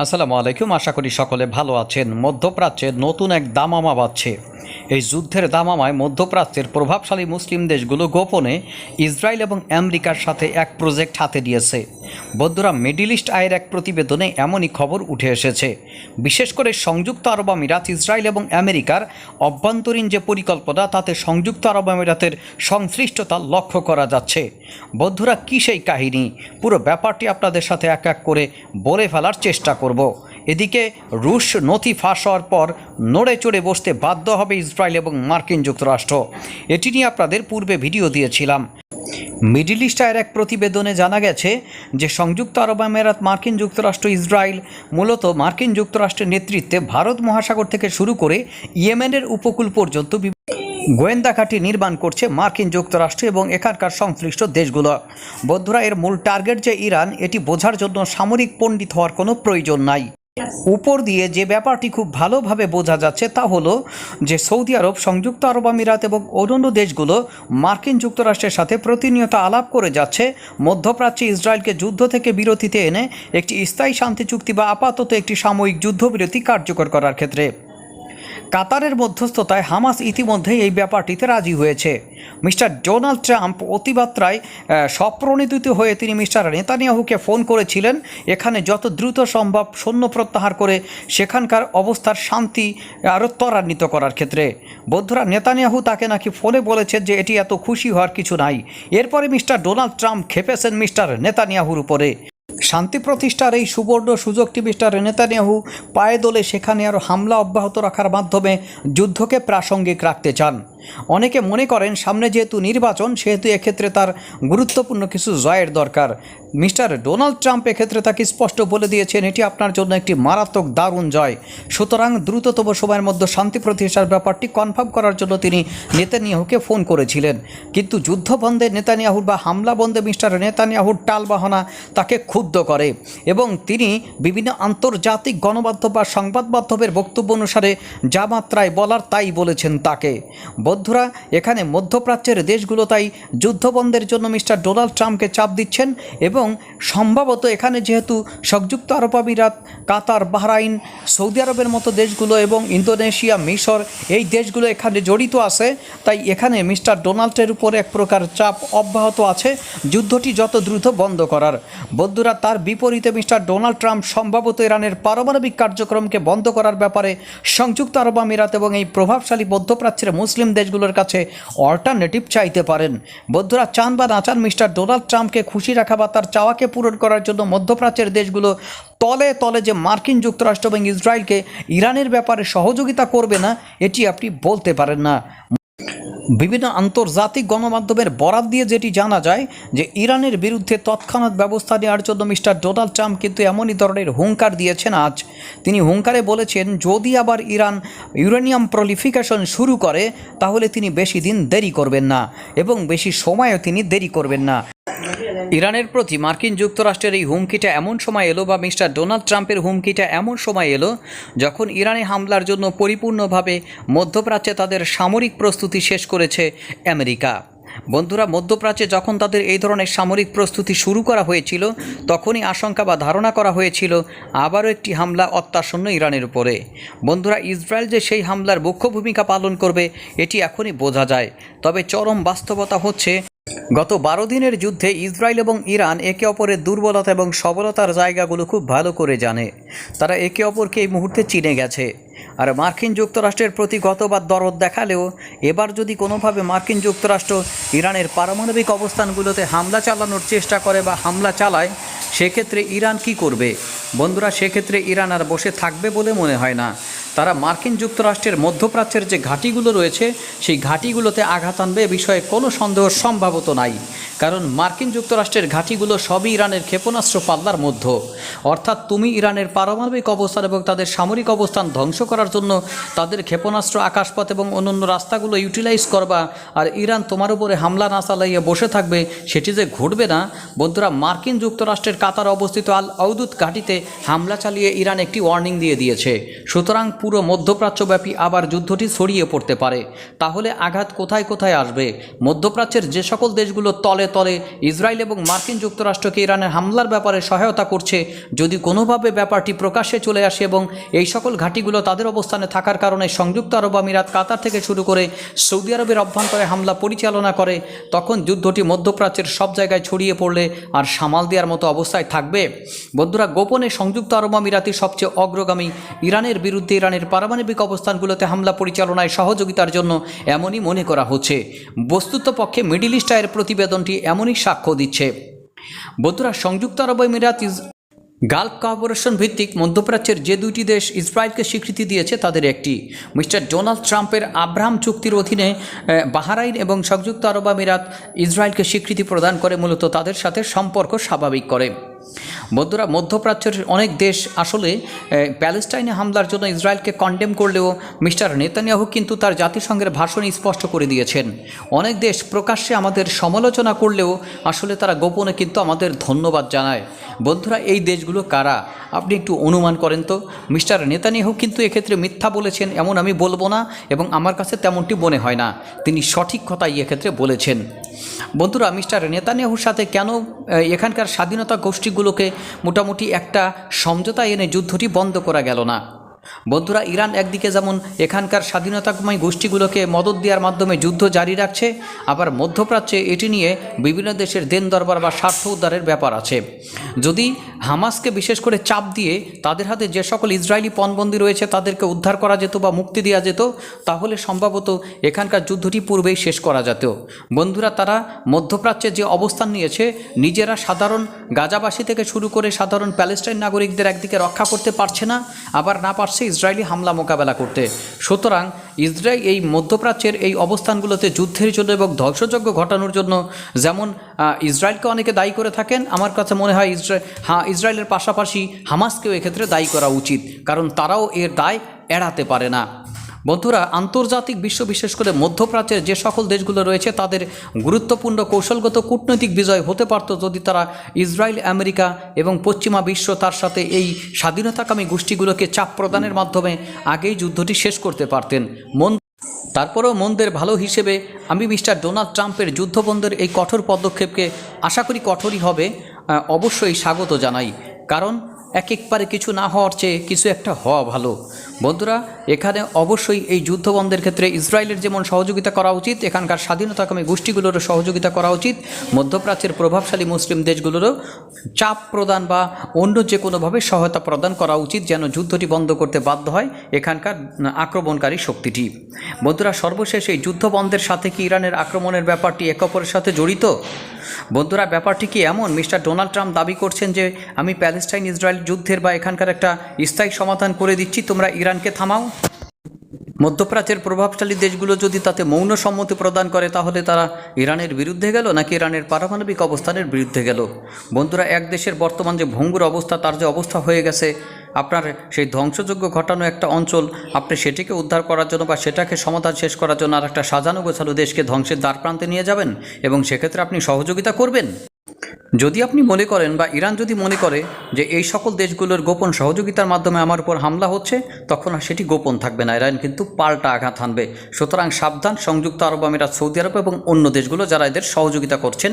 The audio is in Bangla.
আসসালামু আলাইকুম। আশা করি সকলে ভালো আছেন। মধ্যপ্রাচ্যে নতুন এক দামামা বাজছে। এই যুদ্ধের দামামায় মধ্যপ্রাচ্যের প্রভাবশালী মুসলিম দেশগুলো গোপনে ইসরায়েল এবং আমেরিকার সাথে এক প্রজেক্ট হাতে নিয়েছে। বন্ধুরা, মিডল ইস্ট আয়ের এক প্রতিবেদনে এমনই খবর উঠে এসেছে। বিশেষ করে সংযুক্ত আরব আমিরাত, ইসরায়েল এবং আমেরিকার অভ্যন্তরীণ যে পরিকল্পনা, তাতে সংযুক্ত আরব আমিরাতের সংশ্লিষ্টতা লক্ষ্য করা যাচ্ছে। বন্ধুরা, কী সেই কাহিনী, পুরো ব্যাপারটি আপনাদের সাথে এক এক করে বলে ফেলার চেষ্টা করব। এদিকে রুশ নথি ফাঁস হওয়ার পর নড়ে চড়ে বসতে বাধ্য হবে ইসরায়েল এবং মার্কিন যুক্তরাষ্ট্র। এটি নিয়ে আপনাদের পূর্বে ভিডিও দিয়েছিলাম। মিডল ইস্ট আয়ের এক প্রতিবেদনে জানা গেছে যে সংযুক্ত আরব আমিরাত, মার্কিন যুক্তরাষ্ট্র, ইসরায়েল মূলত মার্কিন যুক্তরাষ্ট্রের নেতৃত্বে ভারত মহাসাগর থেকে শুরু করে ইয়েমেনের উপকূল পর্যন্ত গোয়েন্দা ঘাঁটি নির্মাণ করছে মার্কিন যুক্তরাষ্ট্র এবং এখানকার সংশ্লিষ্ট দেশগুলো। বন্ধুরা, এর মূল টার্গেট যে ইরান, এটি বোঝার জন্য সামরিক পণ্ডিত হওয়ার কোনো প্রয়োজন নাই। উপর দিয়ে যে ব্যাপারটি খুব ভালোভাবে বোঝা যাচ্ছে তা হলো যে সৌদি আরব, সংযুক্ত আরব আমিরাত এবং অন্যান্য দেশগুলো মার্কিন যুক্তরাষ্ট্রের সাথে প্রতিনিয়ত আলাপ করে যাচ্ছে মধ্যপ্রাচ্যে ইসরায়েলকে যুদ্ধ থেকে বিরতিতে এনে একটি স্থায়ী শান্তি চুক্তি বা আপাতত একটি সাময়িক যুদ্ধবিরতি কার্যকর করার ক্ষেত্রে। কাতারের মধ্যস্থতায় হামাস ইতিমধ্যেই এই ব্যাপারটিতে রাজি হয়েছে। মিস্টার ডোনাল্ড ট্রাম্প অতিমাত্রায় স্বপ্রণোদিত হয়ে তিনি মিস্টার নেতানিয়াহুকে ফোন করেছিলেন এখানে যত দ্রুত সম্ভব সৈন্য প্রত্যাহার করে সেখানকার অবস্থার শান্তি আরও ত্বরান্বিত করার ক্ষেত্রে। বন্ধুরা, নেতানিয়াহু তাকে নাকি ফোনে বলেছেন যে এটি এত খুশি হওয়ার কিছু নাই। এরপরে মিস্টার ডোনাল্ড ট্রাম্প খেপেছেন মিস্টার নেতানিয়াহুর উপরে। শান্তি প্রতিষ্ঠার এই সুবর্ণ সুযোগটি মিস্টার নেতানিয়াহু পায়ে দোলে সেখানে আরও হামলা অব্যাহত রাখার মাধ্যমে যুদ্ধকে প্রাসঙ্গিক রাখতে চান। অনেকে মনে করেন সামনে যেহেতু নির্বাচন, সেহেতু এক্ষেত্রে তার গুরুত্বপূর্ণ কিছু জয়ের দরকার। মিস্টার ডোনাল্ড ট্রাম্প এক্ষেত্রে তাকে স্পষ্ট বলে দিয়েছেন এটি আপনার জন্য একটি মারাত্মক দারুণ জয়, সুতরাং দ্রুততম সময়ের মধ্যে শান্তি প্রতিষ্ঠার ব্যাপারটি কনফার্ম করার জন্য তিনি নেতানিয়াহুকে ফোন করেছিলেন। কিন্তু যুদ্ধ বন্ধে নেতানিয়াহুর বা হামলা বন্ধে মিস্টার নেতানিয়াহুর টালবাহানা তাকে ক্ষুব্ধ করে এবং তিনি বিভিন্ন আন্তর্জাতিক গণমাধ্যম বা সংবাদ মাধ্যমের বক্তব্য অনুসারে যা মাত্রায় বলার তাই বলেছেন তাকে। বন্ধুরা, এখানে মধ্যপ্রাচ্যের দেশগুলো তাই যুদ্ধবন্ধের জন্য মিস্টার ডোনাল্ড ট্রাম্পকে চাপ দিচ্ছেন এবং সম্ভবত এখানে যেহেতু সংযুক্ত আরব আমিরাত, কাতার, বাহরাইন, সৌদি আরবের মতো দেশগুলো এবং ইন্দোনেশিয়া, মিশর এই দেশগুলো এখানে জড়িত আছে, তাই এখানে মিস্টার ডোনাল্ডের উপর এক প্রকার চাপ অব্যাহত আছে যুদ্ধটি যত দ্রুত বন্ধ করার। বন্ধুরা, তার বিপরীতে মিস্টার ডোনাল্ড ট্রাম্প সম্ভবত ইরানের পারমাণবিক কার্যক্রমকে বন্ধ করার ব্যাপারে সংযুক্ত আরব আমিরাত এবং এই প্রভাবশালী মধ্যপ্রাচ্যের মুসলিম দেশগুলোর কাছে অল্টারনেটিভ চাইতে পারেন। বন্ধুরা, চান বা না চান, মিস্টার ডোনাল্ড ট্রাম্পকে খুশি রাখা বা তার চাওয়াকে পূরণ করার জন্য মধ্যপ্রাচ্যের দেশগুলো তলে তলে যে মার্কিন যুক্তরাষ্ট্র এবং ইসরায়েলকে ইরানের ব্যাপারে সহযোগিতা করবে না, এটি আপনি বলতে পারেন না। বিভিন্ন আন্তর্জাতিক গণমাধ্যমের বরাত দিয়ে যেটি জানা যায় যে ইরানের বিরুদ্ধে তৎক্ষণাৎ ব্যবস্থা নেওয়ার জন্য মিস্টার ডোনাল্ড ট্রাম্প কিন্তু এমনই ধরনের হুঙ্কার দিয়েছেন। আজ তিনি হুঙ্কারে বলেছেন যদি আবার ইরান ইউরেনিয়াম প্রলিফিকেশন শুরু করে তাহলে তিনি বেশি দিন দেরি করবেন না এবং বেশি সময়ও তিনি দেরি করবেন না। ইরানের প্রতি মার্কিন যুক্তরাষ্ট্রের এই হুমকিটা এমন সময় এলো বা মিস্টার ডোনাল্ড ট্রাম্পের হুমকিটা এমন সময় এলো যখন ইরানে হামলার জন্য পরিপূর্ণভাবে মধ্যপ্রাচ্যে তাদের সামরিক প্রস্তুতি শেষ করেছে আমেরিকা। বন্ধুরা, মধ্যপ্রাচ্যে যখন তাদের এই ধরনের সামরিক প্রস্তুতি শুরু করা হয়েছিল তখনই আশঙ্কা বা ধারণা করা হয়েছিল আবারও একটি হামলা অত্যাসন্ন ইরানের উপরে। বন্ধুরা, ইসরায়েল যে সেই হামলার মুখ্য ভূমিকা পালন করবে এটি এখনই বোঝা যায়। তবে চরম বাস্তবতা হচ্ছে গত 12 দিনের যুদ্ধে ইসরায়েল এবং ইরান একে অপরের দুর্বলতা এবং সবলতার জায়গাগুলো খুব ভালো করে জানে। তারা একে অপরকে এই মুহূর্তে চিনে গেছে। আর মার্কিন যুক্তরাষ্ট্রের প্রতি গতবার দরদ দেখালেও এবার যদি কোনোভাবে মার্কিন যুক্তরাষ্ট্র ইরানের পারমাণবিক অবস্থানগুলোতে হামলা চালানোর চেষ্টা করে বা হামলা চালায়, সেক্ষেত্রে ইরান কি করবে? বন্ধুরা, সেক্ষেত্রে ইরান আর বসে থাকবে বলে মনে হয় না। তারা মার্কিন যুক্তরাষ্ট্রের মধ্যপ্রাচ্যের যে ঘাঁটিগুলো রয়েছে সেই ঘাঁটিগুলোতে আঘাত আনবে এ বিষয়ে কোনো সন্দেহ সম্ভবত নাই। কারণ মার্কিন যুক্তরাষ্ট্রের ঘাঁটিগুলো সবই ইরানের ক্ষেপণাস্ত্র পাল্লার মধ্যে। অর্থাৎ তুমি ইরানের পারমাণবিক অবস্থান এবং তাদের সামরিক অবস্থান ধ্বংস করার জন্য তাদের ক্ষেপণাস্ত্র, আকাশপথ এবং অন্যান্য রাস্তাগুলো ইউটিলাইজ করবা, আর ইরান তোমার উপরে হামলা না চালাইয়ে বসে থাকবে, সেটি যে ঘটবে না। বন্ধুরা, মার্কিন যুক্তরাষ্ট্রের কাতার অবস্থিত আল আউদুদ ঘাঁটিতে হামলা চালিয়ে ইরান একটি ওয়ার্নিং দিয়ে দিয়েছে। সুতরাং পুরো মধ্যপ্রাচ্যব্যাপী আবার যুদ্ধটি ছড়িয়ে পড়তে পারে। তাহলে আঘাত কোথায় কোথায় আসবে? মধ্যপ্রাচ্যের যে সকল দেশগুলো তলে তলে ইসরায়েল এবং মার্কিন যুক্তরাষ্ট্রকে ইরানের হামলার ব্যাপারে সহায়তা করছে, যদি কোনোভাবে ব্যাপারটি প্রকাশ্যে চলে আসে এবং এই সকল ঘাঁটিগুলো তাদের অবস্থানে থাকার কারণে সংযুক্ত আরব আমিরাত, কাতার থেকে শুরু করে সৌদি আরবের অভ্যন্তরে হামলা পরিচালনা করে, তখন যুদ্ধটি মধ্যপ্রাচ্যের সব জায়গায় ছড়িয়ে পড়লে আর সামাল দেওয়ার মতো অবস্থায় থাকবে? বন্ধুরা, গোপনে সংযুক্ত আরব আমিরাতের সবচেয়ে অগ্রগামী ইরানের বিরুদ্ধে ইরানের পারমাণবিক অবস্থানগুলোতে হামলা পরিচালনায় সহযোগিতার জন্য এমনই মনে করা হচ্ছে। বস্তুত পক্ষে মিডল ইস্ট আইয়ের প্রতিবেদনটি এমনই সাক্ষ্য দিচ্ছে। বন্ধুরা, সংযুক্ত আরব আমিরাত গালফ কর্পোরেশন ভিত্তিক মধ্যপ্রাচ্যের যে দুইটি দেশ ইসরায়েলকে স্বীকৃতি দিয়েছে তাদের একটি। মিস্টার ডোনাল্ড ট্রাম্পের আব্রাহাম চুক্তির অধীনে বাহরাইন এবং সংযুক্ত আরব আমিরাত ইসরায়েলকে স্বীকৃতি প্রদান করে, মূলত তাদের সাথে সম্পর্ক স্বাভাবিক করে। বন্ধুরা, মধ্যপ্রাচ্যের অনেক দেশ আসলে প্যালেস্টাইনে হামলার জন্য ইসরায়েলকে কন্ডেম করলেও মিস্টার নেতানিয়াহু কিন্তু তার জাতিসংঘের ভাষণে স্পষ্ট করে দিয়েছেন। অনেক দেশ প্রকাশ্যে আমাদের সমালোচনা করলেও আসলে তারা গোপনে কিন্তু আমাদের ধন্যবাদ জানায়। বন্ধুরা, এই দেশগুলো কারা আপনি একটু অনুমান করেন তো? মিস্টার নেতানিয়াহু কিন্তু এক্ষেত্রে মিথ্যা বলেছেন এমন আমি বলবো না, এবং আমার কাছে তেমনটি মনে হয় না। তিনি সঠিক কথাই এক্ষেত্রে বলেছেন। বন্ধুরা, মিস্টার নেতানিয়াহুর সাথে কেন এখানকার স্বাধীনতা গোষ্ঠীগুলোকে মোটামুটি একটা সমঝোতা এনে যুদ্ধটি বন্ধ করা গেল না? বন্ধুরা, ইরান একদিকে যেমন এখানকার স্বাধীনতাকামী গোষ্ঠীগুলোকে মদদ দেওয়ার মাধ্যমে যুদ্ধ জারি রাখছে, আবার মধ্যপ্রাচ্যে এটি নিয়ে বিভিন্ন দেশের দেন দরবার বা স্বার্থ উদ্ধারের ব্যাপার আছে। যদি হামাসকে বিশেষ করে চাপ দিয়ে তাদের হাতে যে সকল ইসরায়েলি পণবন্দী রয়েছে তাদেরকে উদ্ধার করা যেত বা মুক্তি দেওয়া যেত, তাহলে সম্ভবত এখানকার যুদ্ধটি পূর্বেই শেষ করা যেত। বন্ধুরা, তারা মধ্যপ্রাচ্যে যে অবস্থান নিয়েছে, নিজেরা সাধারণ গাজাবাসী থেকে শুরু করে সাধারণ প্যালেস্টাইন নাগরিকদের একদিকে রক্ষা করতে পারছে না, আবার না পারছে ইসরায়েলি হামলা মোকাবেলা করতে। সুতরাং ইসরায়েল এই মধ্যপ্রাচ্যের এই অবস্থানগুলোতে যুদ্ধের জন্য এবং ধ্বংসযজ্ঞ ঘটানোর জন্য যেমন ইসরায়েলকে অনেকে দায়ী করে থাকেন, আমার কাছে মনে হয় ইসরায়েলের পাশাপাশি হামাসকেও এক্ষেত্রে দায়ী করা উচিত, কারণ তারাও এর দায় এড়াতে পারে না। বন্ধুরা, আন্তর্জাতিক বিশ্ব, বিশেষ করে মধ্যপ্রাচ্যের যে সকল দেশগুলো রয়েছে তাদের গুরুত্বপূর্ণ কৌশলগত কূটনৈতিক বিজয় হতে পারত যদি তারা ইসরায়েল, আমেরিকা এবং পশ্চিমা বিশ্ব তার সাথে এই স্বাধীনতাকামী গোষ্ঠীগুলোকে চাপ প্রদানের মাধ্যমে আগেই যুদ্ধটি শেষ করতে পারতেন। তারপরেও মন্দের ভালো হিসেবে আমি মিস্টার ডোনাল্ড ট্রাম্পের যুদ্ধবন্ধের এই কঠোর পদক্ষেপকে আশা করি কঠোরই হবে, অবশ্যই স্বাগত জানাই। কারণ একবারে কিছু না হওয়ার চেয়ে কিছু একটা হওয়া ভালো। বন্ধুরা, এখানে অবশ্যই এই যুদ্ধবন্ধের ক্ষেত্রে ইসরায়েলের যেমন সহযোগিতা করা উচিত, এখানকার স্বাধীনতাকামী গোষ্ঠীগুলোরও সহযোগিতা করা উচিত। মধ্যপ্রাচ্যের প্রভাবশালী মুসলিম দেশগুলোরও চাপ প্রদান বা অন্য যে কোনোভাবে সহায়তা প্রদান করা উচিত, যেন যুদ্ধটি বন্ধ করতে বাধ্য হয় এখানকার আক্রমণকারী শক্তিটি। বন্ধুরা, সর্বশেষ এই যুদ্ধ বন্ধের সাথে কি ইরানের আক্রমণের ব্যাপারটি একে অপরের সাথে জড়িত? বন্ধুরা, ব্যাপারটি কি এমন? মিস্টার ডোনাল্ড ট্রাম্প দাবি করছেন যে আমি প্যালেস্টাইন ইসরায়েল যুদ্ধের বা এখানকার একটা স্থায়ী সমাধান করে দিচ্ছি, তোমরা ইরানকে থামাও। মধ্যপ্রাচ্যের প্রভাবশালী দেশগুলো যদি তাতে মৌন সম্মতি প্রদান করে, তাহলে তারা ইরানের বিরুদ্ধে গেল নাকি ইরানের পারমাণবিক অবস্থানের বিরুদ্ধে গেল? বন্ধুরা, এক দেশের বর্তমান যে ভঙ্গুর অবস্থা, তার যে অবস্থা হয়ে গেছে, আপনার সেই ধ্বংসযোগ্য ঘটানো একটা অঞ্চল, আপনি সেটিকে উদ্ধার করার জন্য বা সেটাকে সমাধান শেষ করার জন্য আর একটা সাজানো গোছানো দেশকে ধ্বংসের দ্বারপ্রান্তে নিয়ে যাবেন এবং সেক্ষেত্রে আপনি সহযোগিতা করবেন? যদি আপনি মনে করেন বা ইরান যদি মনে করে যে এই সকল দেশগুলোর গোপন সহযোগিতার মাধ্যমে আমার উপর হামলা হচ্ছে, তখন আর সেটি গোপন থাকবে না, ইরান কিন্তু পাল্টা আঘাত হানবে। সুতরাং সাবধান সংযুক্ত আরব আমিরাত, সৌদি আরব এবং অন্য দেশগুলো যারা এদের সহযোগিতা করছেন।